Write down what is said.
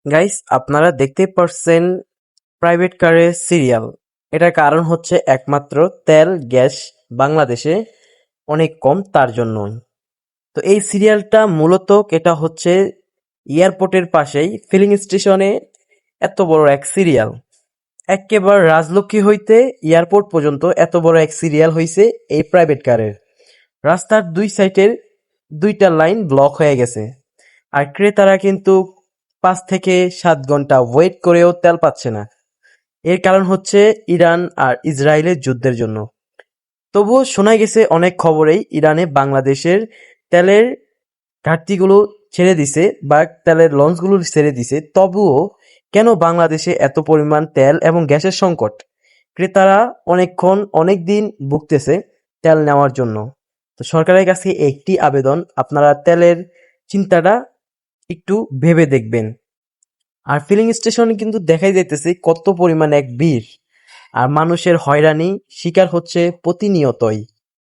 Guys, আপনারা দেখতেই পারছেন প্রাইভেট কারের সিরিয়াল। এটার কারণ হচ্ছে একমাত্র তেল গ্যাস বাংলাদেশে অনেক কম, তার জন্যই। তো এই সিরিয়ালটা মূলত এটা হচ্ছে এয়ারপোর্টের পাশেই ফিলিং স্টেশনে এত বড় এক সিরিয়াল। একেবারে রাজলক্ষ্মী হইতে এয়ারপোর্ট পর্যন্ত এত বড় এক সিরিয়াল হইছে এই প্রাইভেট কারের। রাস্তার দুই সাইডের দুইটা লাইন ব্লক হয়ে গেছে, আর ক্রেতারা কিন্তু 5 থেকে 7 ঘন্টা ওয়েট করেও তেল পাচ্ছে না। এর কারণ হচ্ছে ইরান আর ইসরায়েলের যুদ্ধের জন্য। তবুও শোনা গেছে অনেক খবরেই ইরানে বাংলাদেশের তেলের ঘাটতিগুলো ছেড়ে দিছে বা তেলের লঞ্চগুলো ছেড়ে দিছে। তবুও কেন বাংলাদেশে এত পরিমাণ তেল এবং গ্যাসের সংকট? ক্রেতারা অনেক দিন ভুগতেছে তেল নেওয়ার জন্য। তো সরকারের কাছে একটি আবেদন, আপনারা তেলের চিন্তাটা একটু ভেবে দেখবেন। আর ফিলিং স্টেশনে কিন্তু দেখাই যাইতেছে কত পরিমাণ এক ভিড়, আর মানুষের হয়রানি শিকার হচ্ছে প্রতিনিয়তই।